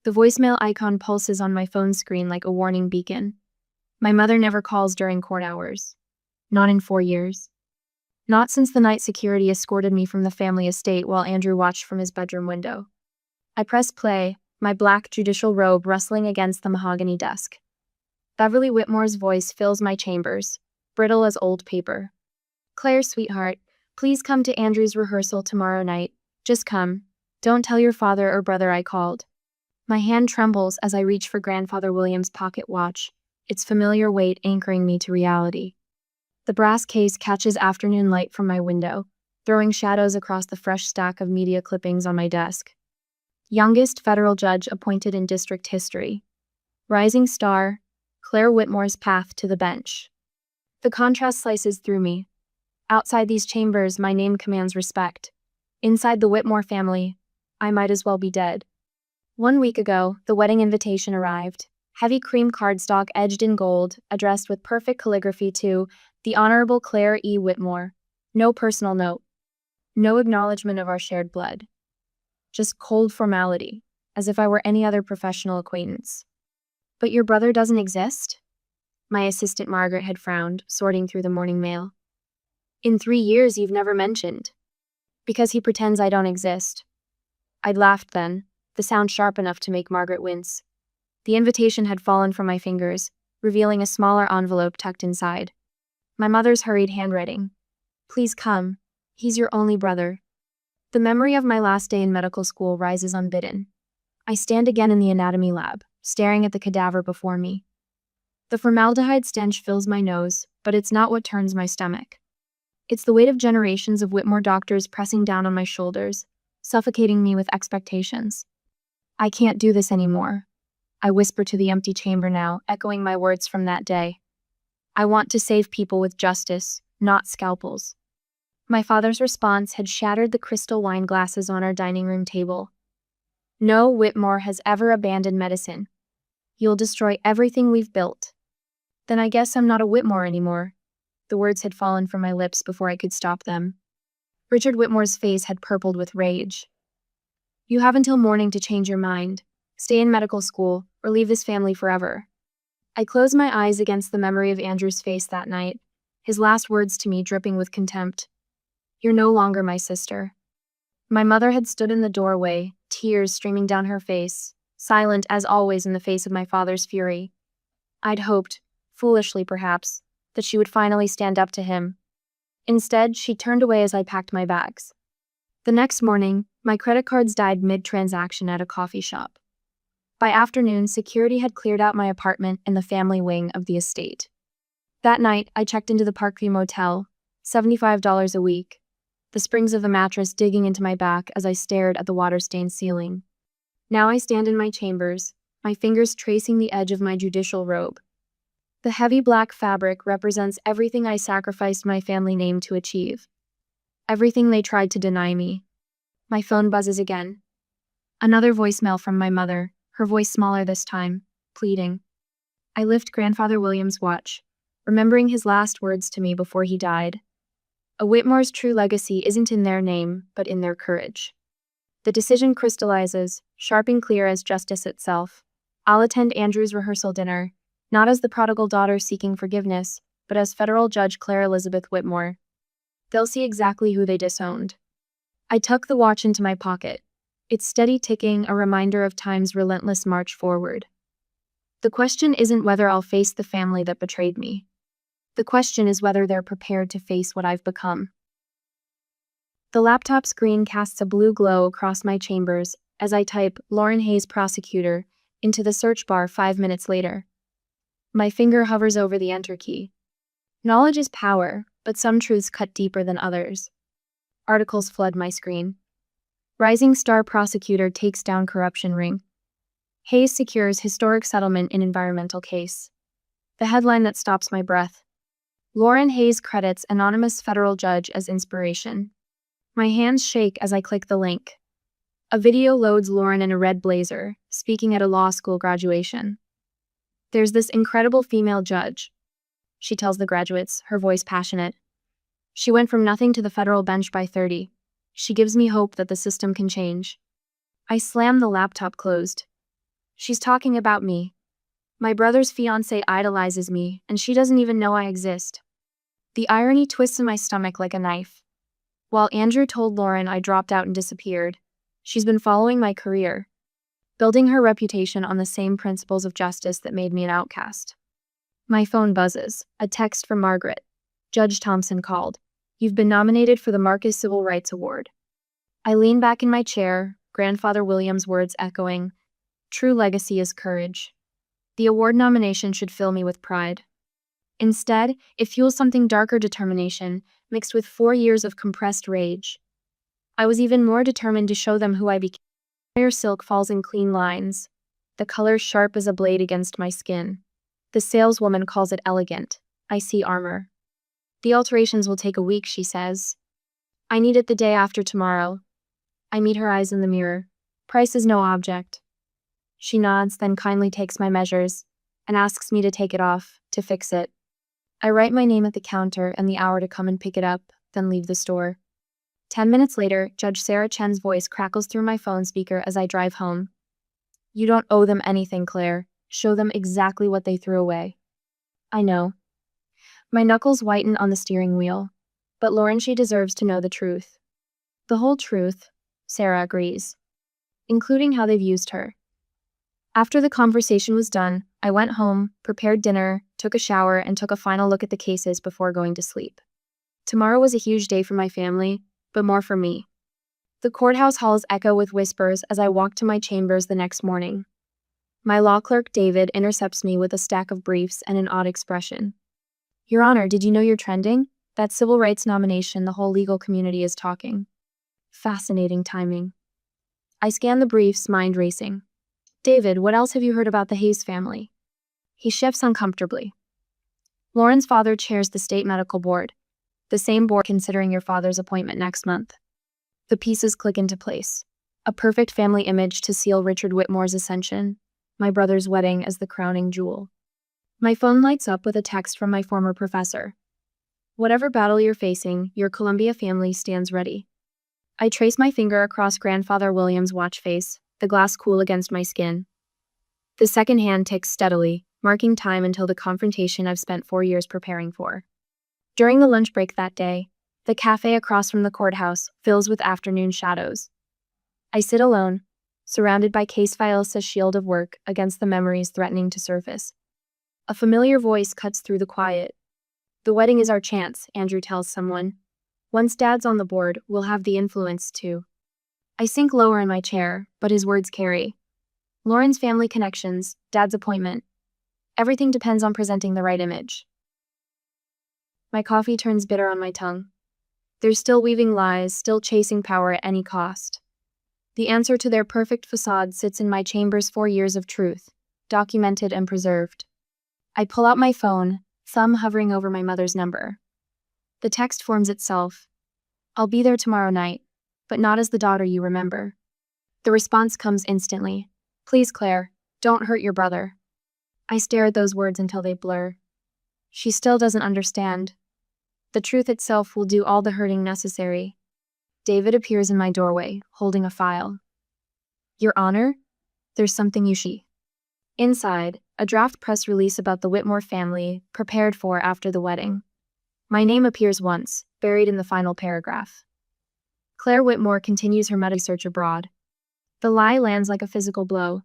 The voicemail icon pulses on my phone screen like a warning beacon. My mother never calls during court hours. Not in 4 years. Not since the night security escorted me from the family estate while Andrew watched from his bedroom window. I press play, my black judicial robe rustling against the mahogany desk. Beverly Whitmore's voice fills my chambers, brittle as old paper. "Claire, sweetheart, please come to Andrew's rehearsal tomorrow night. Just come. Don't tell your father or brother I called." My hand trembles as I reach for Grandfather William's pocket watch, its familiar weight anchoring me to reality. The brass case catches afternoon light from my window, throwing shadows across the fresh stack of media clippings on my desk. Youngest federal judge appointed in district history. Rising star, Claire Whitmore's path to the bench. The contrast slices through me. Outside these chambers, my name commands respect. Inside the Whitmore family, I might as well be dead. 1 week ago, the wedding invitation arrived. Heavy cream cardstock edged in gold, addressed with perfect calligraphy to the Honorable Claire E. Whitmore. No personal note. No acknowledgement of our shared blood. Just cold formality, as if I were any other professional acquaintance. "But your brother doesn't exist?" My assistant Margaret had frowned, sorting through the morning mail. "In 3 years you've never mentioned." "Because he pretends I don't exist." I'd laughed then, the sound sharp enough to make Margaret wince. The invitation had fallen from my fingers, revealing a smaller envelope tucked inside. My mother's hurried handwriting. "Please come. He's your only brother." The memory of my last day in medical school rises unbidden. I stand again in the anatomy lab, staring at the cadaver before me. The formaldehyde stench fills my nose, but it's not what turns my stomach. It's the weight of generations of Whitmore doctors pressing down on my shoulders, suffocating me with expectations. "I can't do this anymore," I whisper to the empty chamber now, echoing my words from that day. "I want to save people with justice, not scalpels." My father's response had shattered the crystal wine glasses on our dining room table. "No Whitmore has ever abandoned medicine. You'll destroy everything we've built." "Then I guess I'm not a Whitmore anymore." The words had fallen from my lips before I could stop them. Richard Whitmore's face had purpled with rage. "You have until morning to change your mind. Stay in medical school, or leave this family forever." I closed my eyes against the memory of Andrew's face that night, his last words to me dripping with contempt. "You're no longer my sister." My mother had stood in the doorway, tears streaming down her face, silent as always in the face of my father's fury. I'd hoped, foolishly perhaps, that she would finally stand up to him. Instead, she turned away as I packed my bags. The next morning, my credit cards died mid-transaction at a coffee shop. By afternoon, security had cleared out my apartment and the family wing of the estate. That night, I checked into the Parkview Motel, $75 a week, the springs of the mattress digging into my back as I stared at the water-stained ceiling. Now I stand in my chambers, my fingers tracing the edge of my judicial robe. The heavy black fabric represents everything I sacrificed my family name to achieve. Everything they tried to deny me. My phone buzzes again. Another voicemail from my mother, her voice smaller this time, pleading. I lift Grandfather William's watch, remembering his last words to me before he died. A Whitmore's true legacy isn't in their name, but in their courage. The decision crystallizes, sharp and clear as justice itself. I'll attend Andrew's rehearsal dinner, not as the prodigal daughter seeking forgiveness, but as federal judge Claire Elizabeth Whitmore. They'll see exactly who they disowned. I tuck the watch into my pocket, its steady ticking a reminder of time's relentless march forward. The question isn't whether I'll face the family that betrayed me. The question is whether they're prepared to face what I've become. The laptop screen casts a blue glow across my chambers as I type Lauren Hayes prosecutor into the search bar 5 minutes later. My finger hovers over the enter key. Knowledge is power, but some truths cut deeper than others. Articles flood my screen. Rising star prosecutor takes down corruption ring. Hayes secures historic settlement in environmental case. The headline that stops my breath. Lauren Hayes credits anonymous federal judge as inspiration. My hands shake as I click the link. A video loads Lauren in a red blazer, speaking at a law school graduation. There's this incredible female judge, she tells the graduates, her voice passionate. She went from nothing to the federal bench by 30. She gives me hope that the system can change. I slam the laptop closed. She's talking about me. My brother's fiancé idolizes me, and she doesn't even know I exist. The irony twists in my stomach like a knife. While Andrew told Lauren I dropped out and disappeared, she's been following my career, building her reputation on the same principles of justice that made me an outcast. My phone buzzes. A text from Margaret. Judge Thompson called. You've been nominated for the Marcus Civil Rights Award. I lean back in my chair, Grandfather Williams' words echoing, true legacy is courage. The award nomination should fill me with pride. Instead, it fuels something darker: determination, mixed with 4 years of compressed rage. I was even more determined to show them who I became. Fire silk falls in clean lines, the color sharp as a blade against my skin. The saleswoman calls it elegant. I see armor. The alterations will take a week, she says. I need it the day after tomorrow. I meet her eyes in the mirror. Price is no object. She nods, then kindly takes my measures and asks me to take it off, to fix it. I write my name at the counter and the hour to come and pick it up, then leave the store. 10 minutes later, Judge Sarah Chen's voice crackles through my phone speaker as I drive home. You don't owe them anything, Claire. Show them exactly what they threw away. I know. My knuckles whiten on the steering wheel. But Lauren, she deserves to know the truth. The whole truth, Sarah agrees, including how they've used her. After the conversation was done, I went home, prepared dinner, took a shower, and took a final look at the cases before going to sleep. Tomorrow was a huge day for my family, but more for me. The courthouse halls echo with whispers as I walk to my chambers the next morning. My law clerk, David, intercepts me with a stack of briefs and an odd expression. Your Honor, did you know you're trending? That civil rights nomination, the whole legal community is talking. Fascinating timing. I scan the briefs, mind racing. David, what else have you heard about the Hayes family? He shifts uncomfortably. Lauren's father chairs the state medical board, the same board considering your father's appointment next month. The pieces click into place. A perfect family image to seal Richard Whitmore's ascension, my brother's wedding as the crowning jewel. My phone lights up with a text from my former professor. Whatever battle you're facing, your Columbia family stands ready. I trace my finger across Grandfather Williams' watch face, the glass cool against my skin. The second hand ticks steadily, marking time until the confrontation I've spent 4 years preparing for. During the lunch break that day, the cafe across from the courthouse fills with afternoon shadows. I sit alone, surrounded by case files as shield of work against the memories threatening to surface. A familiar voice cuts through the quiet. The wedding is our chance, Andrew tells someone. Once Dad's on the board, we'll have the influence too. I sink lower in my chair, but his words carry. Lauren's family connections, Dad's appointment. Everything depends on presenting the right image. My coffee turns bitter on my tongue. They're still weaving lies, still chasing power at any cost. The answer to their perfect facade sits in my chamber's 4 years of truth, documented and preserved. I pull out my phone, thumb hovering over my mother's number. The text forms itself. I'll be there tomorrow night, but not as the daughter you remember. The response comes instantly. Please, Claire, don't hurt your brother. I stare at those words until they blur. She still doesn't understand. The truth itself will do all the hurting necessary. David appears in my doorway, holding a file. Your Honor, there's something you see. Inside, a draft press release about the Whitmore family, prepared for after the wedding. My name appears once, buried in the final paragraph. Claire Whitmore continues her medical search abroad. The lie lands like a physical blow.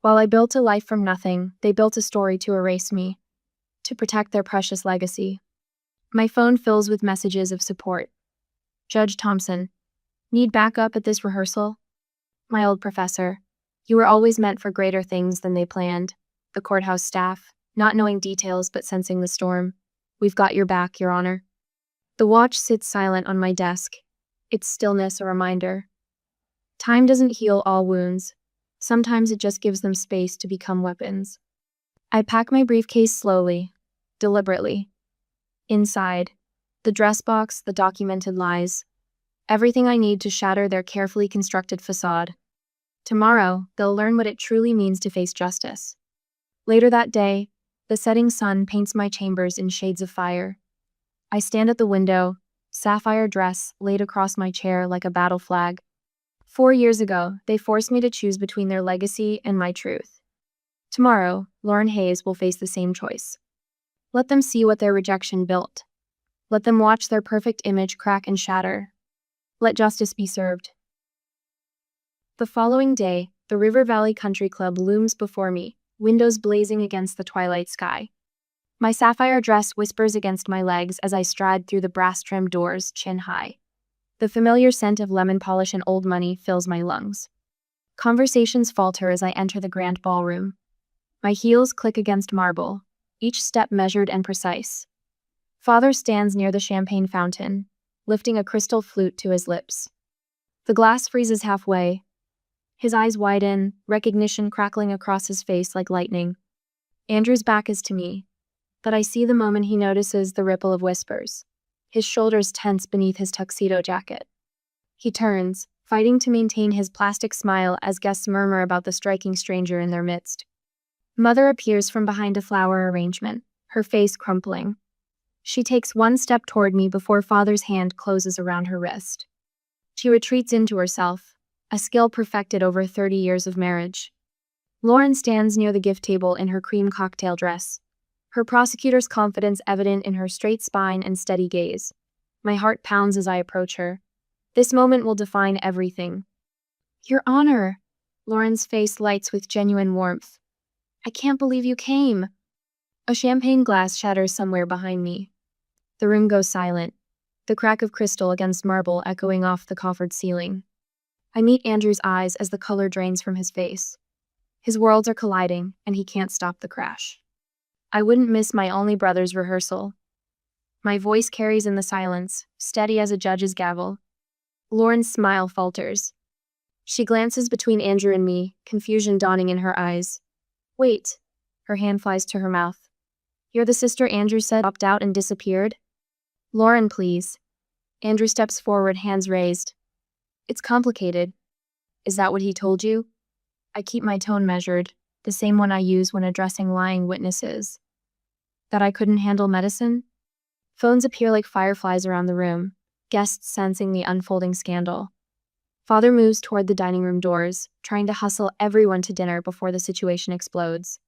While I built a life from nothing, they built a story to erase me, to protect their precious legacy. My phone fills with messages of support. Judge Thompson, need backup at this rehearsal? My old professor, you were always meant for greater things than they planned. The courthouse staff, not knowing details but sensing the storm. We've got your back, Your Honor. The watch sits silent on my desk, its stillness a reminder. Time doesn't heal all wounds. Sometimes it just gives them space to become weapons. I pack my briefcase slowly, deliberately. Inside, the dress box, the documented lies. Everything I need to shatter their carefully constructed facade. Tomorrow, they'll learn what it truly means to face justice. Later that day, the setting sun paints my chambers in shades of fire. I stand at the window, sapphire dress laid across my chair like a battle flag. 4 years ago, they forced me to choose between their legacy and my truth. Tomorrow, Lauren Hayes will face the same choice. Let them see what their rejection built. Let them watch their perfect image crack and shatter. Let justice be served. The following day, the River Valley Country Club looms before me, windows blazing against the twilight sky. My sapphire dress whispers against my legs as I stride through the brass-trimmed doors, chin high. The familiar scent of lemon polish and old money fills my lungs. Conversations falter as I enter the grand ballroom. My heels click against marble, each step measured and precise. Father stands near the champagne fountain, lifting a crystal flute to his lips. The glass freezes halfway. His eyes widen, recognition crackling across his face like lightning. Andrew's back is to me, but I see the moment he notices the ripple of whispers. His shoulders tense beneath his tuxedo jacket. He turns, fighting to maintain his plastic smile as guests murmur about the striking stranger in their midst. Mother appears from behind a flower arrangement, her face crumpling. She takes one step toward me before Father's hand closes around her wrist. She retreats into herself, a skill perfected over 30 years of marriage. Lauren stands near the gift table in her cream cocktail dress, her prosecutor's confidence evident in her straight spine and steady gaze. My heart pounds as I approach her. This moment will define everything. Your Honor! Lauren's face lights with genuine warmth. I can't believe you came. A champagne glass shatters somewhere behind me. The room goes silent, the crack of crystal against marble echoing off the coffered ceiling. I meet Andrew's eyes as the color drains from his face. His worlds are colliding, and he can't stop the crash. I wouldn't miss my only brother's rehearsal. My voice carries in the silence, steady as a judge's gavel. Lauren's smile falters. She glances between Andrew and me, confusion dawning in her eyes. Wait. Her hand flies to her mouth. You're the sister Andrew said opted out and disappeared? Lauren, please. Andrew steps forward, hands raised. It's complicated. Is that what he told you? I keep my tone measured, the same one I use when addressing lying witnesses. That I couldn't handle medicine? Phones appear like fireflies around the room, guests sensing the unfolding scandal. Father moves toward the dining room doors, trying to hustle everyone to dinner before the situation explodes.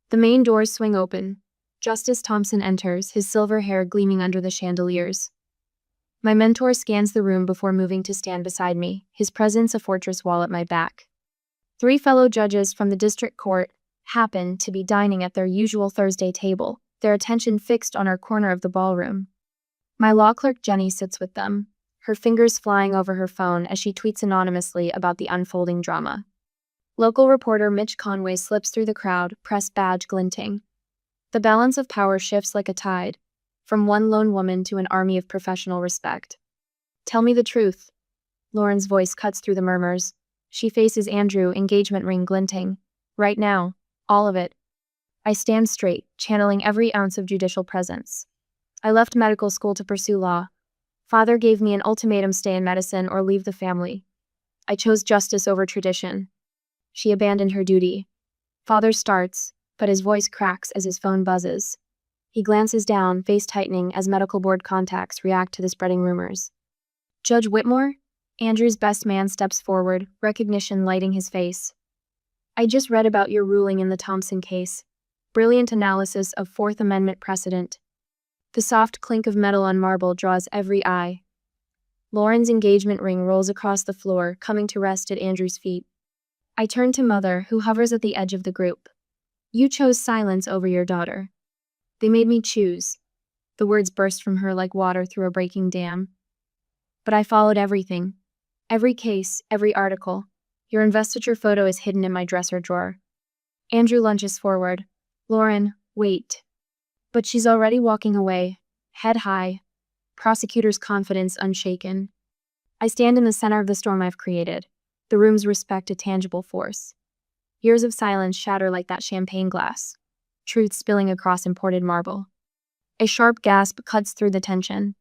The main doors swing open. Justice Thompson enters, his silver hair gleaming under the chandeliers. My mentor scans the room before moving to stand beside me, his presence a fortress wall at my back. 3 fellow judges from the district court happen to be dining at their usual Thursday table, their attention fixed on our corner of the ballroom. My law clerk Jenny sits with them, her fingers flying over her phone as she tweets anonymously about the unfolding drama. Local reporter Mitch Conway slips through the crowd, press badge glinting. The balance of power shifts like a tide, from one lone woman to an army of professional respect. Tell me the truth. Lauren's voice cuts through the murmurs. She faces Andrew, engagement ring glinting. Right now, all of it. I stand straight, channeling every ounce of judicial presence. I left medical school to pursue law. Father gave me an ultimatum: stay in medicine or leave the family. I chose justice over tradition. She abandoned her duty. Father starts, but his voice cracks as his phone buzzes. He glances down, face tightening as medical board contacts react to the spreading rumors. Judge Whitmore? Andrew's best man steps forward, recognition lighting his face. I just read about your ruling in the Thompson case. Brilliant analysis of Fourth Amendment precedent. The soft clink of metal on marble draws every eye. Lauren's engagement ring rolls across the floor, coming to rest at Andrew's feet. I turn to Mother, who hovers at the edge of the group. You chose silence over your daughter. They made me choose. The words burst from her like water through a breaking dam. But I followed everything. Every case, every article. Your investiture photo is hidden in my dresser drawer. Andrew lunges forward. Lauren, wait. But she's already walking away, head high, prosecutor's confidence unshaken. I stand in the center of the storm I've created. The room's respect a tangible force. Years of silence shatter like that champagne glass, truth spilling across imported marble. A sharp gasp cuts through the tension.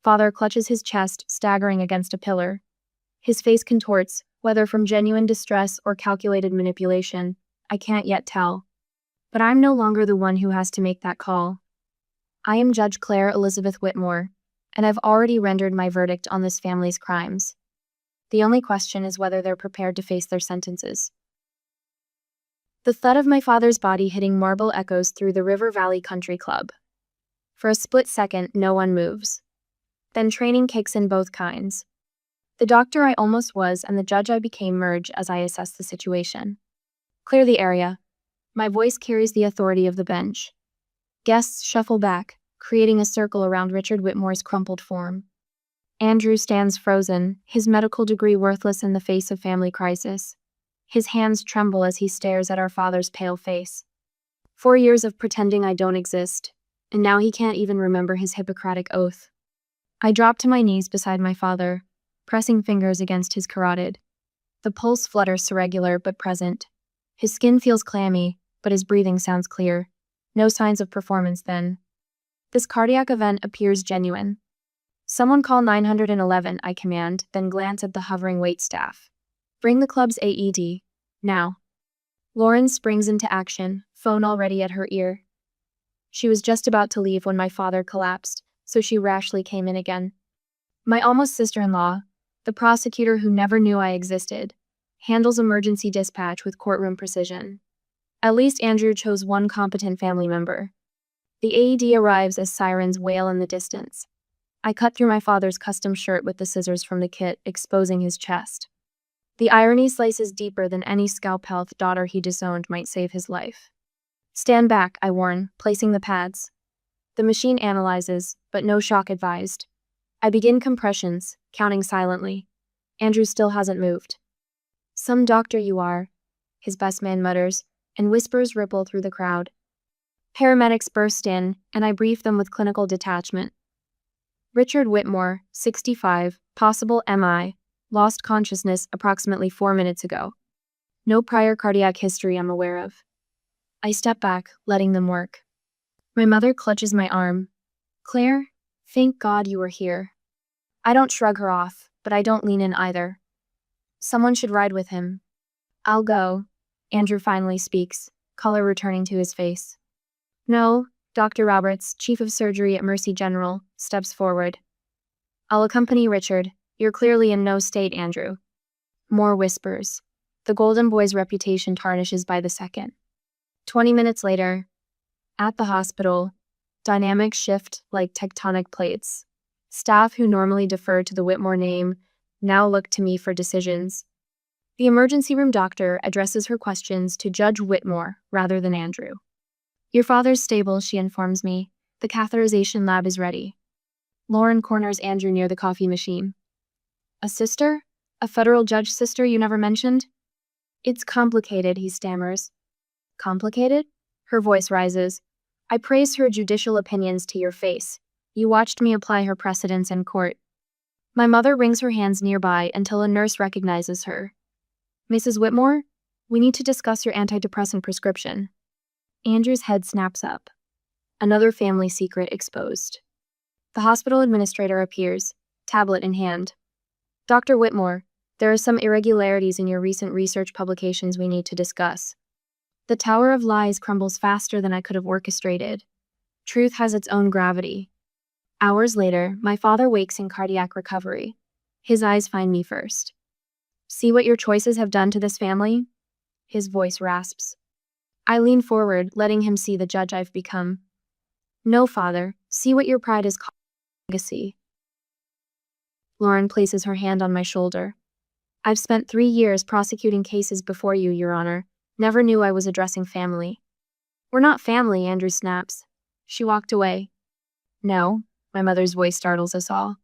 Father clutches his chest, staggering against a pillar. His face contorts, whether from genuine distress or calculated manipulation, I can't yet tell. But I'm no longer the one who has to make that call. I am Judge Claire Elizabeth Whitmore, and I've already rendered my verdict on this family's crimes. The only question is whether they're prepared to face their sentences. The thud of my father's body hitting marble echoes through the River Valley Country Club. For a split second, no one moves. Then training kicks in both kinds. The doctor I almost was and the judge I became merge as I assess the situation. Clear the area. My voice carries the authority of the bench. Guests shuffle back, creating a circle around Richard Whitmore's crumpled form. Andrew stands frozen, his medical degree worthless in the face of family crisis. His hands tremble as he stares at our father's pale face. 4 years of pretending I don't exist, and now he can't even remember his Hippocratic oath. I drop to my knees beside my father, pressing fingers against his carotid. The pulse flutters irregular but present. His skin feels clammy, but his breathing sounds clear. No signs of performance then. This cardiac event appears genuine. Someone call 911, I command, then glance at the hovering waitstaff. Bring the club's AED. Now. Lauren springs into action, phone already at her ear. She was just about to leave when my father collapsed, so she rashly came in again. My almost sister-in-law, the prosecutor who never knew I existed, handles emergency dispatch with courtroom precision. At least Andrew chose one competent family member. The AED arrives as sirens wail in the distance. I cut through my father's custom shirt with the scissors from the kit, exposing his chest. The irony slices deeper than any scalpel the daughter he disowned might save his life. Stand back, I warn, placing the pads. The machine analyzes, but no shock advised. I begin compressions, counting silently. Andrew still hasn't moved. Some doctor you are, his best man mutters, and whispers ripple through the crowd. Paramedics burst in, and I brief them with clinical detachment. Richard Whitmore, 65, possible MI, lost consciousness approximately 4 minutes ago. No prior cardiac history I'm aware of. I step back, letting them work. My mother clutches my arm. Claire, thank God you were here. I don't shrug her off, but I don't lean in either. Someone should ride with him. I'll go, Andrew finally speaks, color returning to his face. No, Dr. Roberts, Chief of Surgery at Mercy General, steps forward. I'll accompany Richard. You're clearly in no state, Andrew. More whispers. The Golden Boy's reputation tarnishes by the second. 20 minutes later, at the hospital, dynamics shift like tectonic plates. Staff who normally defer to the Whitmore name now look to me for decisions. The emergency room doctor addresses her questions to Judge Whitmore rather than Andrew. Your father's stable, she informs me. The catheterization lab is ready. Lauren corners Andrew near the coffee machine. A sister? A federal judge sister you never mentioned? It's complicated, he stammers. Complicated? Her voice rises. I praise her judicial opinions to your face. You watched me apply her precedents in court. My mother wrings her hands nearby until a nurse recognizes her. Mrs. Whitmore, we need to discuss your antidepressant prescription. Andrew's head snaps up. Another family secret exposed. The hospital administrator appears, tablet in hand. Dr. Whitmore, there are some irregularities in your recent research publications we need to discuss. The Tower of Lies crumbles faster than I could have orchestrated. Truth has its own gravity. Hours later, my father wakes in cardiac recovery. His eyes find me first. See what your choices have done to this family? His voice rasps. I lean forward, letting him see the judge I've become. No, father, see what your pride is called legacy. Lauren places her hand on my shoulder. I've spent 3 years prosecuting cases before you, Your Honor. Never knew I was addressing family. We're not family, Andrew snaps. She walked away. No, my mother's voice startles us all.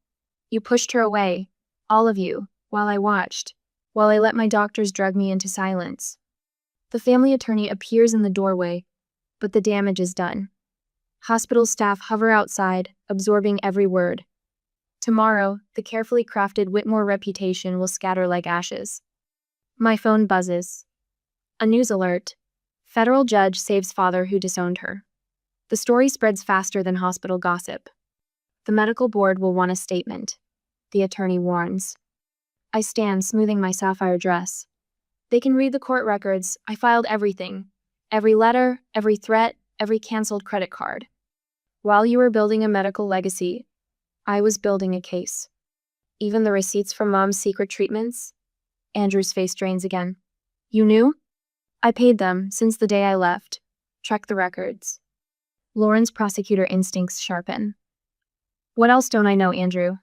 You pushed her away, all of you, while I watched, while I let my doctors drug me into silence. The family attorney appears in the doorway, but the damage is done. Hospital staff hover outside, absorbing every word. Tomorrow, the carefully crafted Whitmore reputation will scatter like ashes. My phone buzzes. A news alert. Federal judge saves father who disowned her. The story spreads faster than hospital gossip. The medical board will want a statement, the attorney warns. I stand, smoothing my sapphire dress. They can read the court records. I filed everything. Every letter, every threat, every canceled credit card. While you were building a medical legacy, I was building a case. Even the receipts from Mom's secret treatments? Andrew's face drains again. You knew? I paid them since the day I left. Check the records. Lauren's prosecutor instincts sharpen. What else don't I know, Andrew?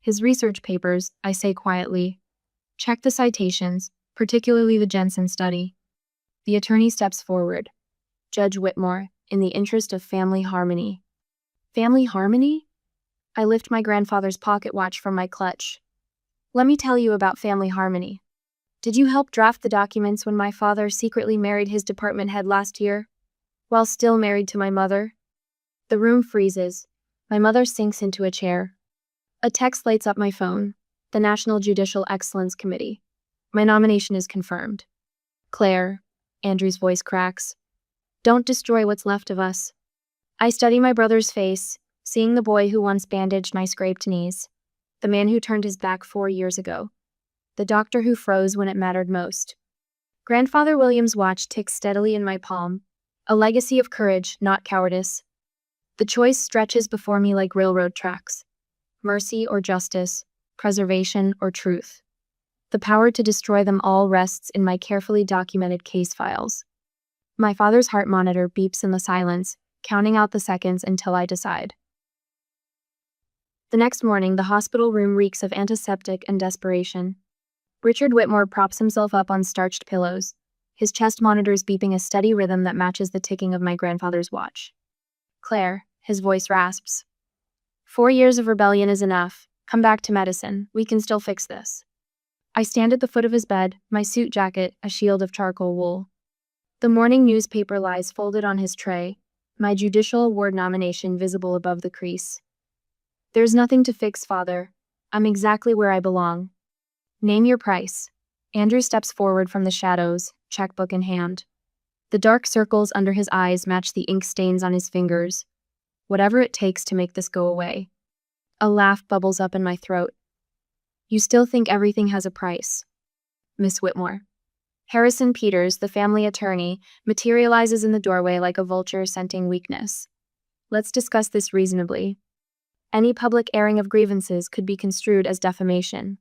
His research papers, I say quietly. Check the citations, particularly the Jensen study. The attorney steps forward. Judge Whitmore, in the interest of family harmony. Family harmony? I lift my grandfather's pocket watch from my clutch. Let me tell you about family harmony. Did you help draft the documents when my father secretly married his department head last year, while still married to my mother? The room freezes. My mother sinks into a chair. A text lights up my phone. The National Judicial Excellence Committee. My nomination is confirmed. Claire, Andrew's voice cracks. Don't destroy what's left of us. I study my brother's face, seeing the boy who once bandaged my scraped knees. The man who turned his back 4 years ago. The doctor who froze when it mattered most. Grandfather William's watch ticks steadily in my palm. A legacy of courage, not cowardice. The choice stretches before me like railroad tracks. Mercy or justice, preservation or truth. The power to destroy them all rests in my carefully documented case files. My father's heart monitor beeps in the silence, counting out the seconds until I decide. The next morning, the hospital room reeks of antiseptic and desperation. Richard Whitmore props himself up on starched pillows, his chest monitors beeping a steady rhythm that matches the ticking of my grandfather's watch. Claire, his voice rasps. 4 years of rebellion is enough. Come back to medicine. We can still fix this. I stand at the foot of his bed, my suit jacket, a shield of charcoal wool. The morning newspaper lies folded on his tray, my judicial award nomination visible above the crease. There's nothing to fix, Father. I'm exactly where I belong. Name your price. Andrew steps forward from the shadows, checkbook in hand. The dark circles under his eyes match the ink stains on his fingers. Whatever it takes to make this go away. A laugh bubbles up in my throat. You still think everything has a price, Miss Whitmore. Harrison Peters, the family attorney, materializes in the doorway like a vulture scenting weakness. Let's discuss this reasonably. Any public airing of grievances could be construed as defamation.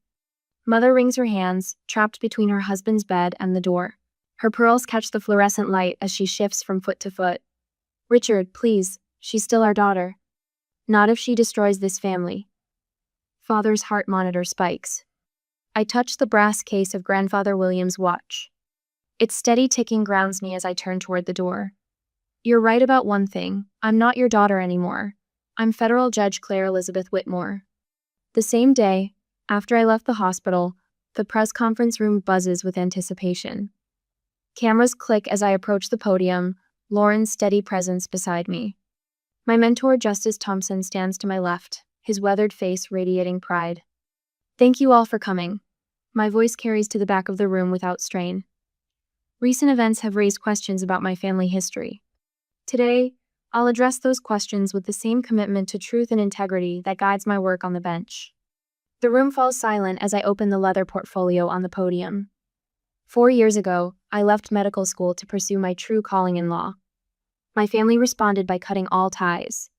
Mother wrings her hands, trapped between her husband's bed and the door. Her pearls catch the fluorescent light as she shifts from foot to foot. Richard, please, she's still our daughter. Not if she destroys this family. Father's heart monitor spikes. I touch the brass case of Grandfather William's watch. Its steady ticking grounds me as I turn toward the door. You're right about one thing. I'm not your daughter anymore. I'm Federal Judge Claire Elizabeth Whitmore. The same day, after I left the hospital, the press conference room buzzes with anticipation. Cameras click as I approach the podium, Lauren's steady presence beside me. My mentor, Justice Thompson, stands to my left, his weathered face radiating pride. Thank you all for coming. My voice carries to the back of the room without strain. Recent events have raised questions about my family history. Today, I'll address those questions with the same commitment to truth and integrity that guides my work on the bench. The room falls silent as I open the leather portfolio on the podium. 4 years ago, I left medical school to pursue my true calling in law. My family responded by cutting all ties.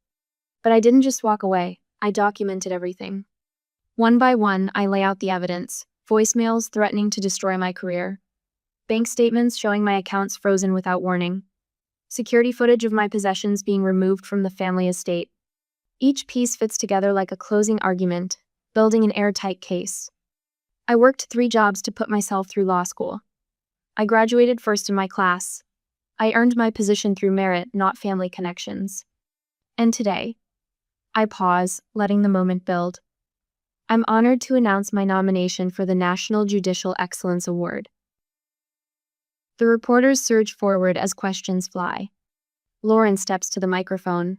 But I didn't just walk away, I documented everything. One by one, I lay out the evidence, voicemails threatening to destroy my career, bank statements showing my accounts frozen without warning, security footage of my possessions being removed from the family estate. Each piece fits together like a closing argument, building an airtight case. I worked 3 jobs to put myself through law school. I graduated first in my class. I earned my position through merit, not family connections. And today, I pause, letting the moment build. I'm honored to announce my nomination for the National Judicial Excellence Award. The reporters surge forward as questions fly. Lauren steps to the microphone.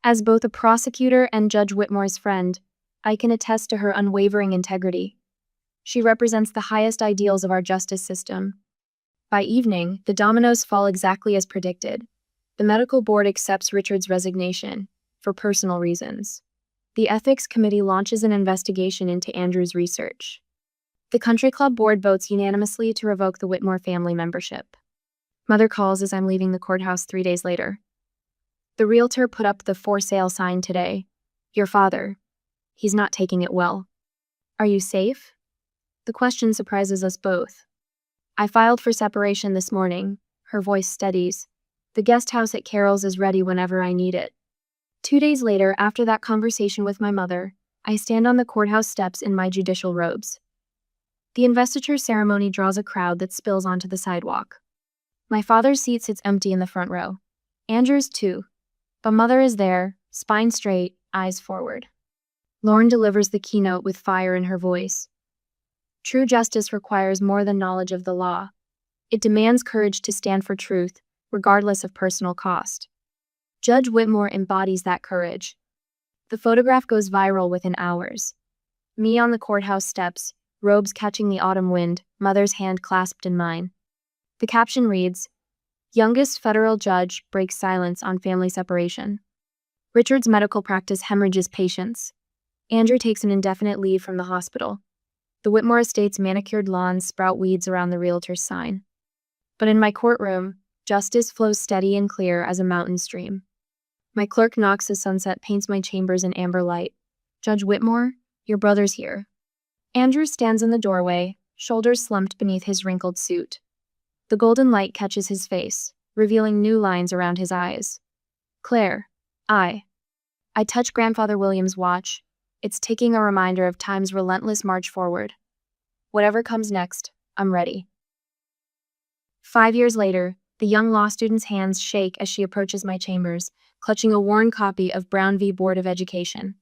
As both a prosecutor and Judge Whitmore's friend, I can attest to her unwavering integrity. She represents the highest ideals of our justice system. By evening, the dominoes fall exactly as predicted. The medical board accepts Richard's resignation, for personal reasons. The ethics committee launches an investigation into Andrew's research. The country club board votes unanimously to revoke the Whitmore family membership. Mother calls as I'm leaving the courthouse 3 days later. The realtor put up the for sale sign today. Your father. He's not taking it well. Are you safe? The question surprises us both. I filed for separation this morning. Her voice steadies. The guest house at Carol's is ready whenever I need it. 2 days later, after that conversation with my mother, I stand on the courthouse steps in my judicial robes. The investiture ceremony draws a crowd that spills onto the sidewalk. My father's seat sits empty in the front row. Andrew's too. But Mother is there, spine straight, eyes forward. Lauren delivers the keynote with fire in her voice. True justice requires more than knowledge of the law. It demands courage to stand for truth, regardless of personal cost. Judge Whitmore embodies that courage. The photograph goes viral within hours. Me on the courthouse steps, robes catching the autumn wind, Mother's hand clasped in mine. The caption reads, "Youngest federal judge breaks silence on family separation. Richard's medical practice hemorrhages patients. Andrew takes an indefinite leave from the hospital. The Whitmore estate's manicured lawns sprout weeds around the realtor's sign. But in my courtroom, justice flows steady and clear as a mountain stream. My clerk knocks as sunset paints my chambers in amber light. Judge Whitmore, your brother's here." Andrew stands in the doorway, shoulders slumped beneath his wrinkled suit. The golden light catches his face, revealing new lines around his eyes. "Claire, I touch Grandfather Williams' watch. It's ticking, a reminder of time's relentless march forward. Whatever comes next, I'm ready." 5 years later, the young law student's hands shake as she approaches my chambers, clutching a worn copy of Brown v. Board of Education.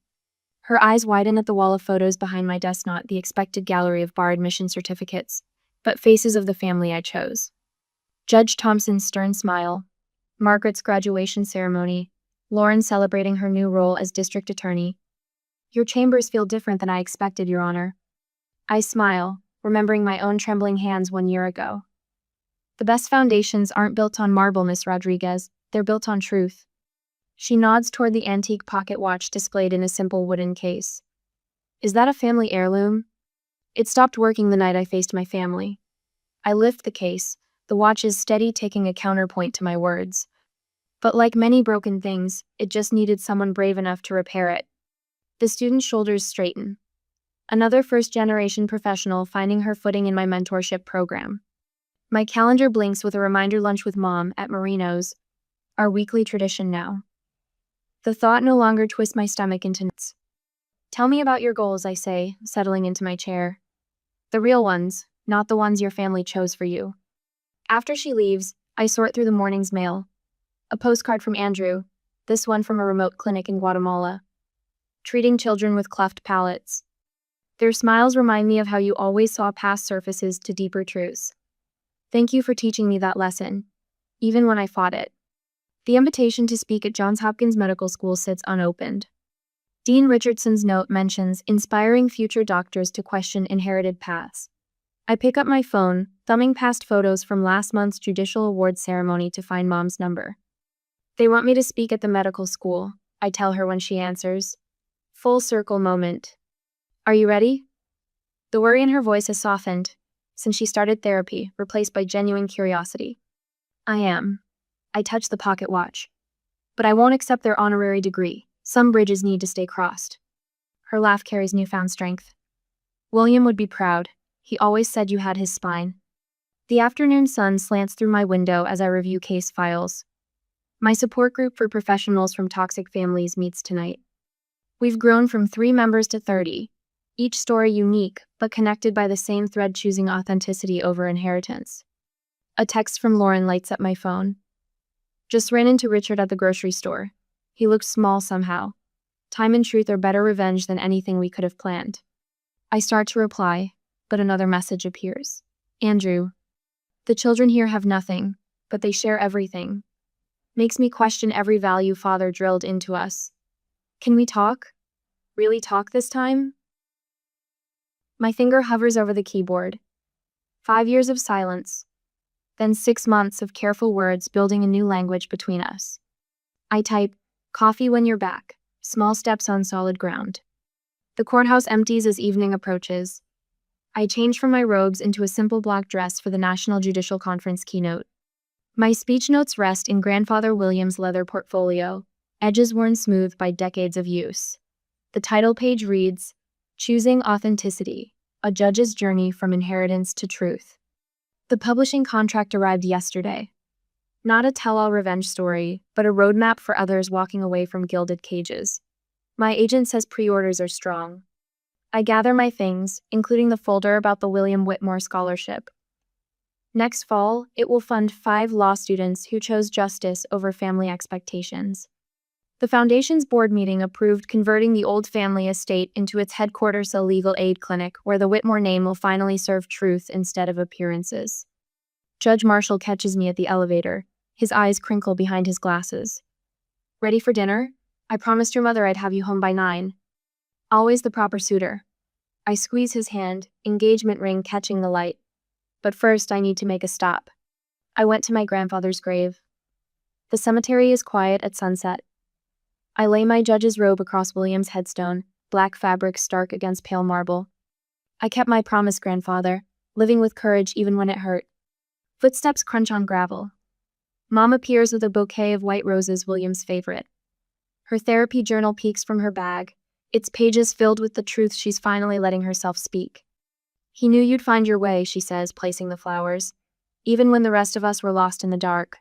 Her eyes widen at the wall of photos behind my desk, not the expected gallery of bar admission certificates, but faces of the family I chose. Judge Thompson's stern smile, Margaret's graduation ceremony, Lauren celebrating her new role as district attorney. "Your chambers feel different than I expected, Your Honor." I smile, remembering my own trembling hands 1 year ago. "The best foundations aren't built on marble, Miss Rodriguez. They're built on truth." She nods toward the antique pocket watch displayed in a simple wooden case. "Is that a family heirloom?" "It stopped working the night I faced my family." I lift the case, the watch's steady ticking a counterpoint to my words. But like many broken things, it just needed someone brave enough to repair it. The student's shoulders straighten. Another first-generation professional finding her footing in my mentorship program. My calendar blinks with a reminder: lunch with Mom at Marino's, our weekly tradition now. The thought no longer twists my stomach into knots. "Tell me about your goals," I say, settling into my chair. "The real ones, not the ones your family chose for you." After she leaves, I sort through the morning's mail. A postcard from Andrew, this one from a remote clinic in Guatemala. Treating children with cleft palates. Their smiles remind me of how you always saw past surfaces to deeper truths. Thank you for teaching me that lesson, even when I fought it. The invitation to speak at Johns Hopkins Medical School sits unopened. Dean Richardson's note mentions inspiring future doctors to question inherited paths. I pick up my phone, thumbing past photos from last month's judicial awards ceremony to find Mom's number. "They want me to speak at the medical school," I tell her when she answers. Full circle moment. "Are you ready?" The worry in her voice has softened since she started therapy, replaced by genuine curiosity. "I am." I touch the pocket watch. "But I won't accept their honorary degree. Some bridges need to stay crossed." Her laugh carries newfound strength. "William would be proud. He always said you had his spine." The afternoon sun slants through my window as I review case files. My support group for professionals from toxic families meets tonight. We've grown from 3 members to 30, each story unique, but connected by the same thread: choosing authenticity over inheritance. A text from Lauren lights up my phone. "Just ran into Richard at the grocery store. He looks small somehow. Time and truth are better revenge than anything we could have planned." I start to reply, but another message appears. "Andrew, the children here have nothing, but they share everything. Makes me question every value Father drilled into us. Can we talk? Really talk this time?" My finger hovers over the keyboard. 5 years of silence, then 6 months of careful words building a new language between us. I type, "Coffee when you're back, small steps on solid ground." The courthouse empties as evening approaches. I change from my robes into a simple black dress for the National Judicial Conference keynote. My speech notes rest in Grandfather Williams' leather portfolio, edges worn smooth by decades of use. The title page reads, Choosing Authenticity, A Judge's Journey from Inheritance to Truth. The publishing contract arrived yesterday. Not a tell-all revenge story, but a roadmap for others walking away from gilded cages. My agent says pre-orders are strong. I gather my things, including the folder about the William Whitmore Scholarship. Next fall, it will fund 5 law students who chose justice over family expectations. The Foundation's board meeting approved converting the old family estate into its headquarters, a legal aid clinic where the Whitmore name will finally serve truth instead of appearances. Judge Marshall catches me at the elevator, his eyes crinkle behind his glasses. Ready for dinner? I promised your mother I'd have you home by 9. Always the proper suitor. I squeeze his hand, engagement ring catching the light. But first I need to make a stop. I went to my grandfather's grave. The cemetery is quiet at sunset. I lay my judge's robe across William's headstone, black fabric stark against pale marble. I kept my promise, grandfather, living with courage even when it hurt. Footsteps crunch on gravel. Mom appears with a bouquet of white roses, William's favorite. Her therapy journal peeks from her bag, its pages filled with the truth she's finally letting herself speak. He knew you'd find your way, she says, placing the flowers, even when the rest of us were lost in the dark.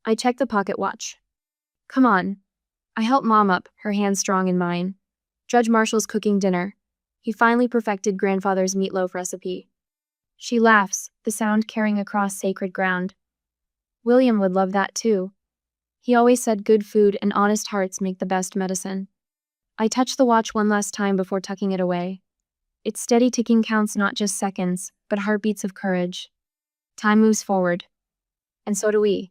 I check the pocket watch. Come on. I help Mom up, her hand strong in mine. Judge Marshall's cooking dinner. He finally perfected grandfather's meatloaf recipe. She laughs, the sound carrying across sacred ground. William would love that too. He always said good food and honest hearts make the best medicine. I touch the watch one last time before tucking it away. Its steady ticking counts not just seconds, but heartbeats of courage. Time moves forward. And so do we.